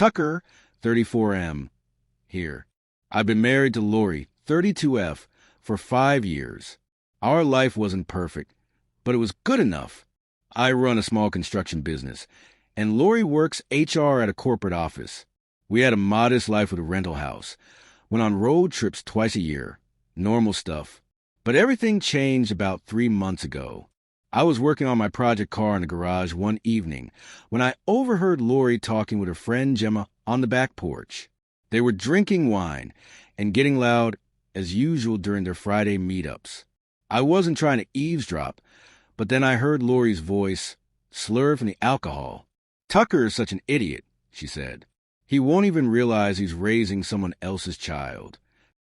Tucker, 34M, here. I've been married to Lori, 32F, for 5 years. Our life wasn't perfect, but it was good enough. I run a small construction business, and Lori works HR at a corporate office. We had a modest life with a rental house, went on road trips twice a year, normal stuff. But everything changed about 3 months ago. I was working on my project car in the garage one evening when I overheard Lori talking with her friend Gemma on the back porch. They were drinking wine and getting loud as usual during their Friday meetups. I wasn't trying to eavesdrop, but then I heard Lori's voice slur from the alcohol. "Tucker is such an idiot," she said. "He won't even realize he's raising someone else's child."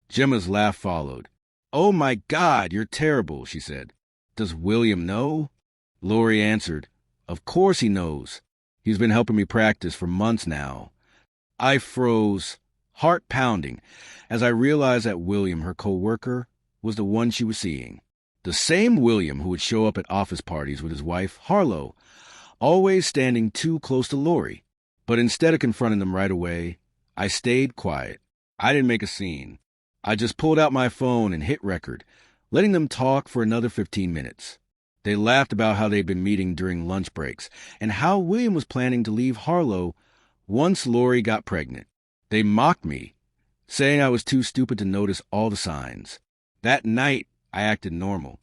Gemma's laugh followed. "Oh my God, you're terrible," she said. "Does William know?" Lori answered, "Of course he knows. He's been helping me practice for months now." I froze, heart pounding, as I realized that William, her co-worker, was the one she was seeing. The same William who would show up at office parties with his wife, Harlow, always standing too close to Lori. But instead of confronting them right away, I stayed quiet. I didn't make a scene. I just pulled out my phone and hit record, letting them talk for another 15 minutes. They laughed about how they'd been meeting during lunch breaks and how William was planning to leave Harlow once Lori got pregnant. They mocked me, saying I was too stupid to notice all the signs. That night, I acted normal.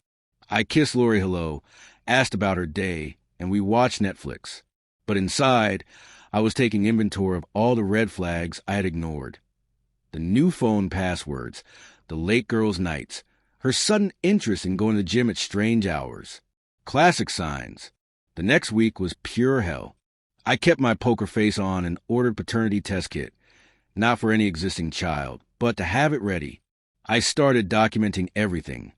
I kissed Lori hello, asked about her day, and we watched Netflix. But inside, I was taking inventory of all the red flags I had ignored. The new phone passwords, the late girls' nights, her sudden interest in going to the gym at strange hours. Classic signs. The next week was pure hell. I kept my poker face on and ordered paternity test kit, not for any existing child, but to have it ready. I started documenting everything.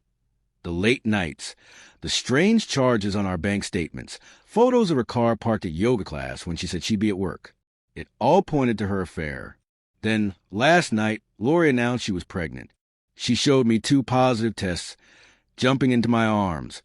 The late nights, the strange charges on our bank statements, photos of her car parked at yoga class when she said she'd be at work. It all pointed to her affair. Then, last night, Lori announced she was pregnant. She showed me 2 positive tests, jumping into my arms,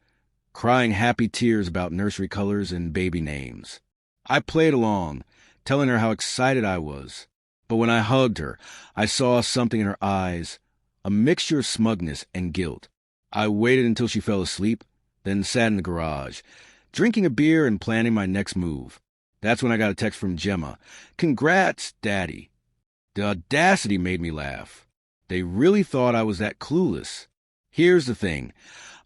crying happy tears about nursery colors and baby names. I played along, telling her how excited I was. But when I hugged her, I saw something in her eyes, a mixture of smugness and guilt. I waited until she fell asleep, then sat in the garage, drinking a beer and planning my next move. That's when I got a text from Gemma. "Congrats, Daddy." The audacity made me laugh. They really thought I was that clueless. Here's the thing.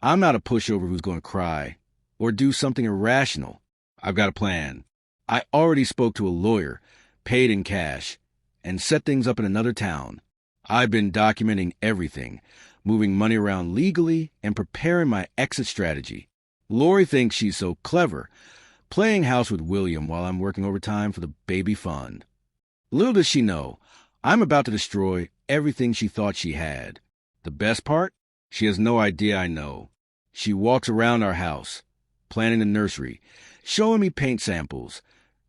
I'm not a pushover who's going to cry or do something irrational. I've got a plan. I already spoke to a lawyer, paid in cash, and set things up in another town. I've been documenting everything, moving money around legally, and preparing my exit strategy. Lori thinks she's so clever, playing house with William while I'm working overtime for the baby fund. Little does she know, I'm about to destroy everything she thought she had. The best part? She has no idea I know. She walks around our house, planning the nursery, showing me paint samples,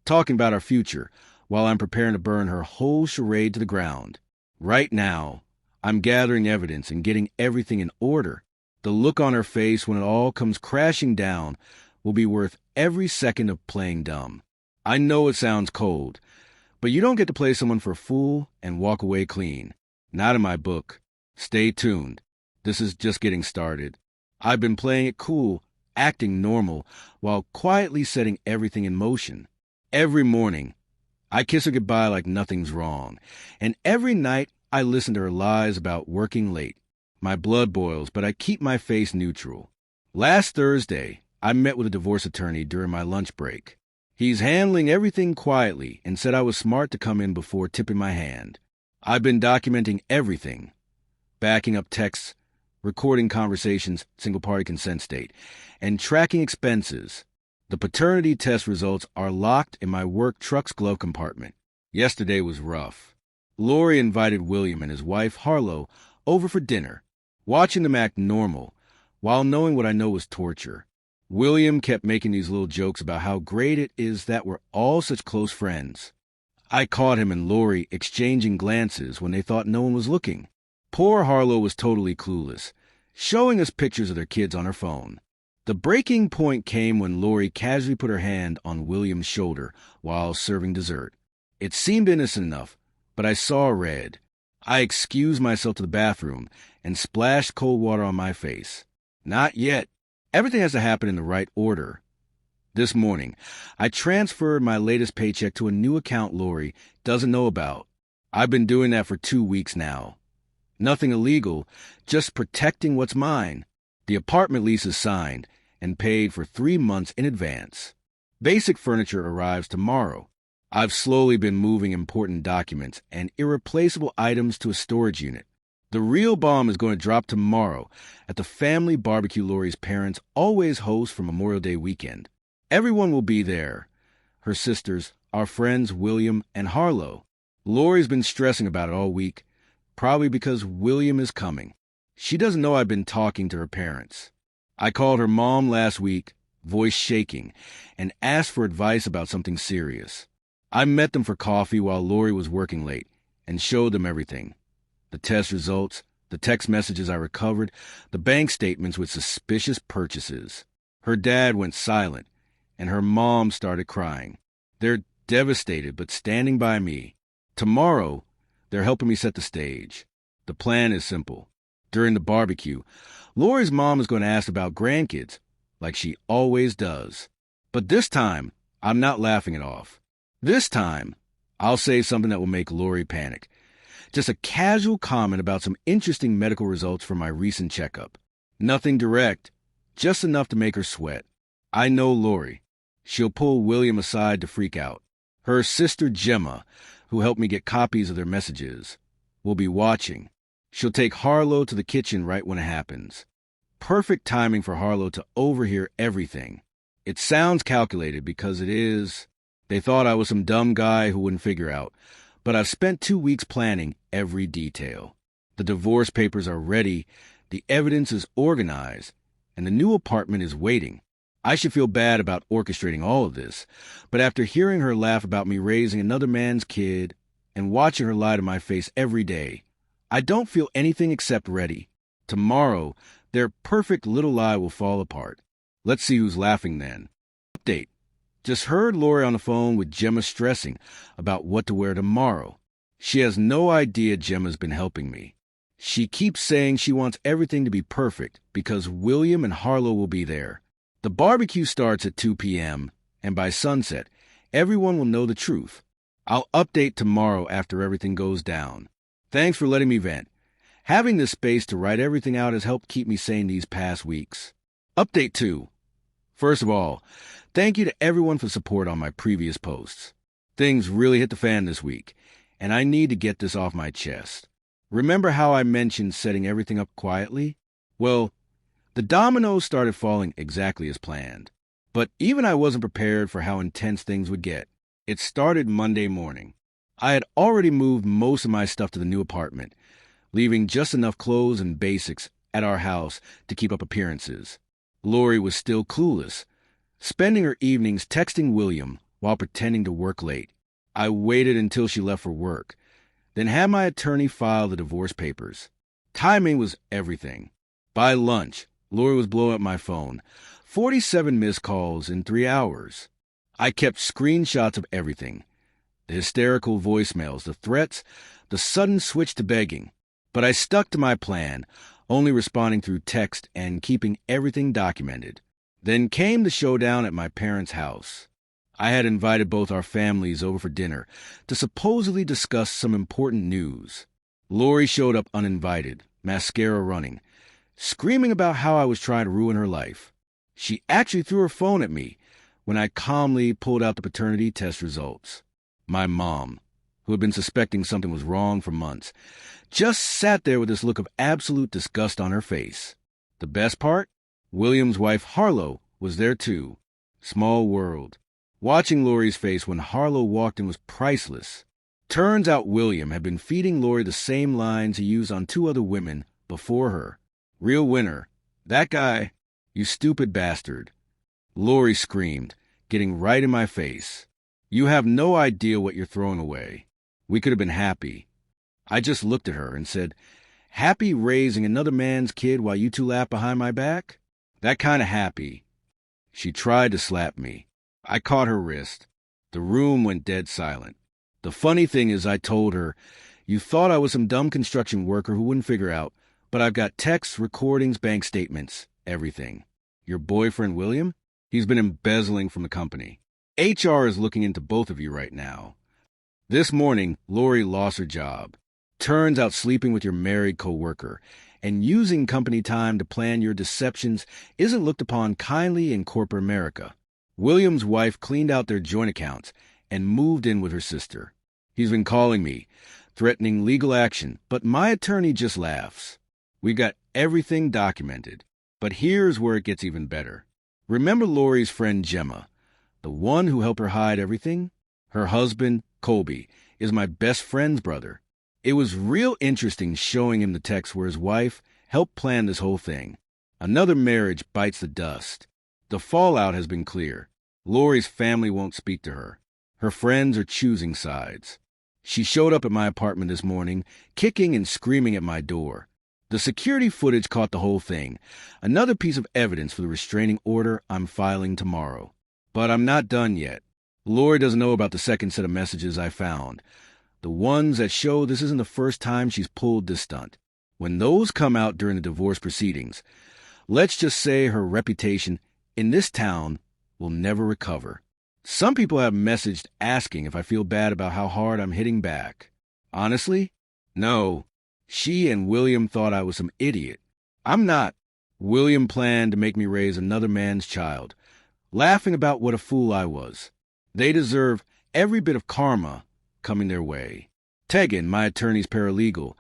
talking about our future, while I'm preparing to burn her whole charade to the ground. Right now, I'm gathering evidence and getting everything in order. The look on her face when it all comes crashing down will be worth every second of playing dumb. I know it sounds cold, but you don't get to play someone for a fool and walk away clean. Not in my book. Stay tuned. This is just getting started. I've been playing it cool, acting normal, while quietly setting everything in motion. Every morning, I kiss her goodbye like nothing's wrong, and every night I listen to her lies about working late. My blood boils, but I keep my face neutral. Last Thursday, I met with a divorce attorney during my lunch break. He's handling everything quietly and said I was smart to come in before tipping my hand. I've been documenting everything, backing up texts, recording conversations, single-party consent state, and tracking expenses. The paternity test results are locked in my work truck's glove compartment. Yesterday was rough. Lori invited William and his wife, Harlow, over for dinner, watching them act normal, while knowing what I know was torture. William kept making these little jokes about how great it is that we're all such close friends. I caught him and Lori exchanging glances when they thought no one was looking. Poor Harlow was totally clueless, showing us pictures of their kids on her phone. The breaking point came when Lori casually put her hand on William's shoulder while serving dessert. It seemed innocent enough, but I saw red. I excused myself to the bathroom and splashed cold water on my face. Not yet. Everything has to happen in the right order. This morning, I transferred my latest paycheck to a new account Lori doesn't know about. I've been doing that for 2 weeks now. Nothing illegal, just protecting what's mine. The apartment lease is signed and paid for 3 months in advance. Basic furniture arrives tomorrow. I've slowly been moving important documents and irreplaceable items to a storage unit. The real bomb is going to drop tomorrow at the family barbecue Lori's parents always host for Memorial Day weekend. Everyone will be there. Her sisters, our friends William and Harlow. Lori's been stressing about it all week, probably because William is coming. She doesn't know I've been talking to her parents. I called her mom last week, voice shaking, and asked for advice about something serious. I met them for coffee while Lori was working late and showed them everything. The test results, the text messages I recovered, the bank statements with suspicious purchases. Her dad went silent, and her mom started crying. They're devastated, but standing by me. Tomorrow, they're helping me set the stage. The plan is simple. During the barbecue, Lori's mom is going to ask about grandkids, like she always does. But this time, I'm not laughing it off. This time, I'll say something that will make Lori panic. Just a casual comment about some interesting medical results from my recent checkup. Nothing direct, just enough to make her sweat. I know Lori. She'll pull William aside to freak out. Her sister Gemma, who helped me get copies of their messages, will be watching. She'll take Harlow to the kitchen right when it happens. Perfect timing for Harlow to overhear everything. It sounds calculated because it is. They thought I was some dumb guy who wouldn't figure out, but I've spent 2 weeks planning every detail. The divorce papers are ready, the evidence is organized, and the new apartment is waiting. I should feel bad about orchestrating all of this, but after hearing her laugh about me raising another man's kid and watching her lie to my face every day, I don't feel anything except ready. Tomorrow, their perfect little lie will fall apart. Let's see who's laughing then. Update. Just heard Lori on the phone with Gemma stressing about what to wear tomorrow. She has no idea Gemma's been helping me. She keeps saying she wants everything to be perfect because William and Harlow will be there. The barbecue starts at 2 p.m., and by sunset, everyone will know the truth. I'll update tomorrow after everything goes down. Thanks for letting me vent. Having this space to write everything out has helped keep me sane these past weeks. Update 2. First of all, thank you to everyone for support on my previous posts. Things really hit the fan this week, and I need to get this off my chest. Remember how I mentioned setting everything up quietly? Well, the dominoes started falling exactly as planned. But even I wasn't prepared for how intense things would get. It started Monday morning. I had already moved most of my stuff to the new apartment, leaving just enough clothes and basics at our house to keep up appearances. Lori was still clueless, spending her evenings texting William while pretending to work late. I waited until she left for work, then had my attorney file the divorce papers. Timing was everything. By lunch, Lori was blowing up my phone. 47 missed calls in 3 hours. I kept screenshots of everything. The hysterical voicemails, the threats, the sudden switch to begging. But I stuck to my plan, only responding through text and keeping everything documented. Then came the showdown at my parents' house. I had invited both our families over for dinner to supposedly discuss some important news. Lori showed up uninvited, mascara running, screaming about how I was trying to ruin her life. She actually threw her phone at me when I calmly pulled out the paternity test results. My mom, who had been suspecting something was wrong for months, just sat there with this look of absolute disgust on her face. The best part? William's wife, Harlow, was there too. Small world. Watching Lori's face when Harlow walked in was priceless. Turns out William had been feeding Lori the same lines he used on 2 other women before her. Real winner. That guy. You stupid bastard. Lori screamed, getting right in my face. You have no idea what you're throwing away. We could have been happy. I just looked at her and said, happy raising another man's kid while you 2 laugh behind my back? That kind of happy. She tried to slap me. I caught her wrist. The room went dead silent. The funny thing is I told her, you thought I was some dumb construction worker who wouldn't figure out, but I've got texts, recordings, bank statements, everything. Your boyfriend, William? He's been embezzling from the company. HR is looking into both of you right now. This morning, Lori lost her job. Turns out sleeping with your married coworker and using company time to plan your deceptions isn't looked upon kindly in corporate America. William's wife cleaned out their joint accounts and moved in with her sister. He's been calling me, threatening legal action, but my attorney just laughs. We've got everything documented, but here's where it gets even better. Remember Lori's friend Gemma, the one who helped her hide everything? Her husband, Colby, is my best friend's brother. It was real interesting showing him the text where his wife helped plan this whole thing. Another marriage bites the dust. The fallout has been clear. Lori's family won't speak to her. Her friends are choosing sides. She showed up at my apartment this morning, kicking and screaming at my door. The security footage caught the whole thing. Another piece of evidence for the restraining order I'm filing tomorrow. But I'm not done yet. Lori doesn't know about the second set of messages I found. The ones that show this isn't the first time she's pulled this stunt. When those come out during the divorce proceedings, let's just say her reputation in this town will never recover. Some people have messaged asking if I feel bad about how hard I'm hitting back. Honestly, no. She and William thought I was some idiot. I'm not. William planned to make me raise another man's child, laughing about what a fool I was. They deserve every bit of karma coming their way. Tegan, my attorney's paralegal,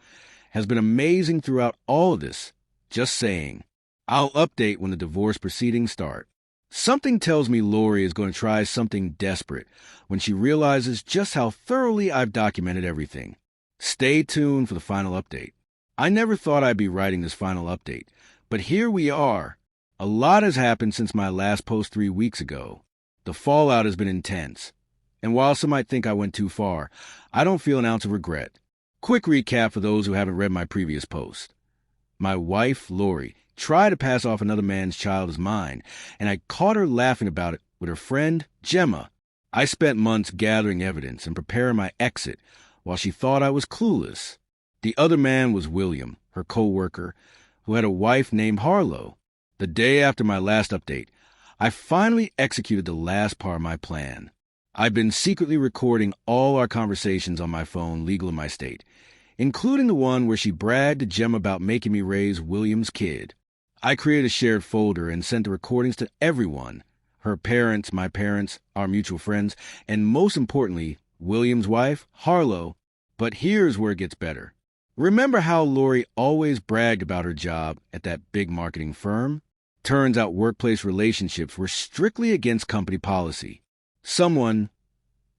has been amazing throughout all of this. Just saying. I'll update when the divorce proceedings start. Something tells me Lori is going to try something desperate when she realizes just how thoroughly I've documented everything. Stay tuned for the final update. I never thought I'd be writing this final update, but here we are. A lot has happened since my last post 3 weeks ago. The fallout has been intense. And while some might think I went too far, I don't feel an ounce of regret. Quick recap for those who haven't read my previous post. My wife, Lori, tried to pass off another man's child as mine, and I caught her laughing about it with her friend, Gemma. I spent months gathering evidence and preparing my exit while she thought I was clueless. The other man was William, her co-worker, who had a wife named Harlow. The day after my last update, I finally executed the last part of my plan. I've been secretly recording all our conversations on my phone legal in my state, including the one where she bragged to Gemma about making me raise William's kid. I created a shared folder and sent the recordings to everyone, her parents, my parents, our mutual friends, and most importantly, William's wife, Harlow. But here's where it gets better. Remember how Lori always bragged about her job at that big marketing firm? Turns out workplace relationships were strictly against company policy. Someone,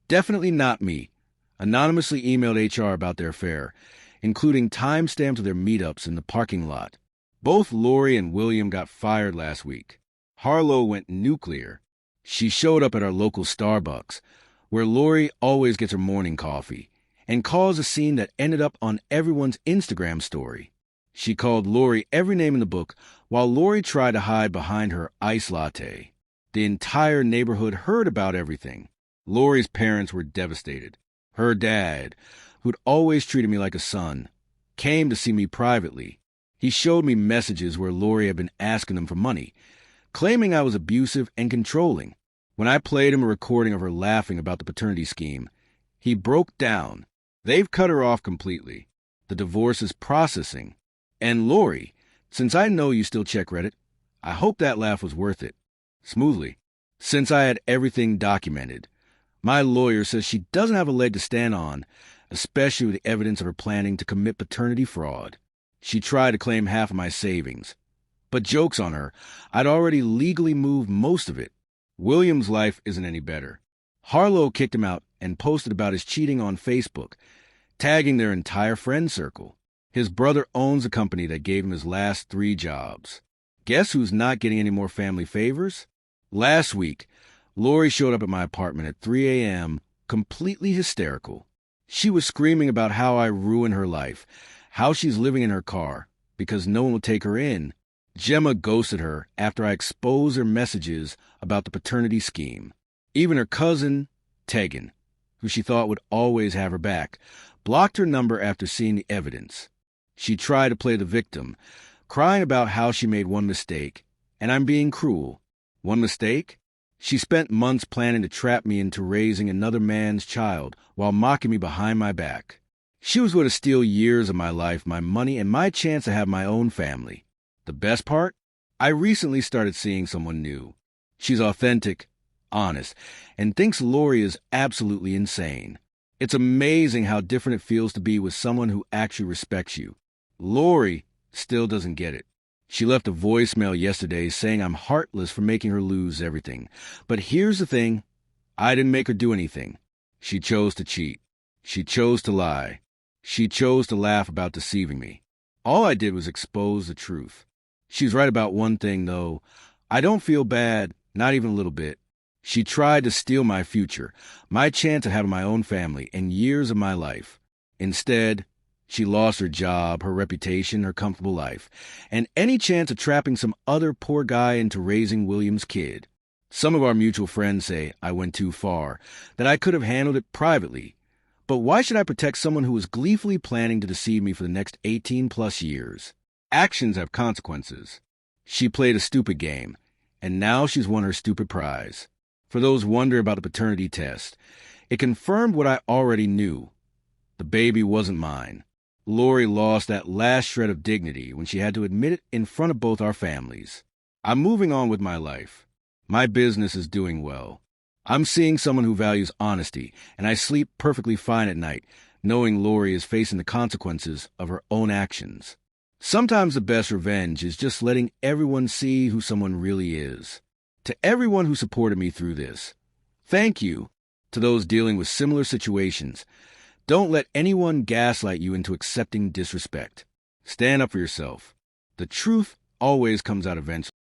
definitely not me, anonymously emailed HR about their affair, including timestamps of their meetups in the parking lot. Both Lori and William got fired last week. Harlow went nuclear. She showed up at our local Starbucks, where Lori always gets her morning coffee, and caused a scene that ended up on everyone's Instagram story. She called Lori every name in the book while Lori tried to hide behind her iced latte. The entire neighborhood heard about everything. Lori's parents were devastated. Her dad, who'd always treated me like a son, came to see me privately. He showed me messages where Lori had been asking them for money, claiming I was abusive and controlling. When I played him a recording of her laughing about the paternity scheme, he broke down. They've cut her off completely. The divorce is processing. And Lori, since I know you still check Reddit, I hope that laugh was worth it. Smoothly. Since I had everything documented, my lawyer says she doesn't have a leg to stand on, especially with the evidence of her planning to commit paternity fraud. She tried to claim half of my savings. But joke's on her, I'd already legally moved most of it. William's life isn't any better. Harlow kicked him out and posted about his cheating on Facebook, tagging their entire friend circle. His brother owns a company that gave him his last 3 jobs. Guess who's not getting any more family favors? Last week, Lori showed up at my apartment at 3 a.m., completely hysterical. She was screaming about how I ruined her life, how she's living in her car, because no one will take her in. Gemma ghosted her after I exposed her messages about the paternity scheme. Even her cousin, Tegan, who she thought would always have her back, blocked her number after seeing the evidence. She tried to play the victim, crying about how she made one mistake, and I'm being cruel. One mistake? She spent months planning to trap me into raising another man's child while mocking me behind my back. She was going to steal years of my life, my money, and my chance to have my own family. The best part? I recently started seeing someone new. She's authentic, honest, and thinks Lori is absolutely insane. It's amazing how different it feels to be with someone who actually respects you. Lori still doesn't get it. She left a voicemail yesterday saying I'm heartless for making her lose everything. But here's the thing. I didn't make her do anything. She chose to cheat. She chose to lie. She chose to laugh about deceiving me. All I did was expose the truth. She's right about one thing, though. I don't feel bad, not even a little bit. She tried to steal my future, my chance of having my own family, and years of my life. Instead, she lost her job, her reputation, her comfortable life, and any chance of trapping some other poor guy into raising William's kid. Some of our mutual friends say I went too far, that I could have handled it privately. But why should I protect someone who was gleefully planning to deceive me for the next 18-plus years? Actions have consequences. She played a stupid game, and now she's won her stupid prize. For those wondering about the paternity test, it confirmed what I already knew. The baby wasn't mine. Lori lost that last shred of dignity when she had to admit it in front of both our families. I'm moving on with my life. My business is doing well. I'm seeing someone who values honesty, and I sleep perfectly fine at night, knowing Lori is facing the consequences of her own actions. Sometimes the best revenge is just letting everyone see who someone really is. To everyone who supported me through this, thank you. To those dealing with similar situations, don't let anyone gaslight you into accepting disrespect. Stand up for yourself. The truth always comes out eventually.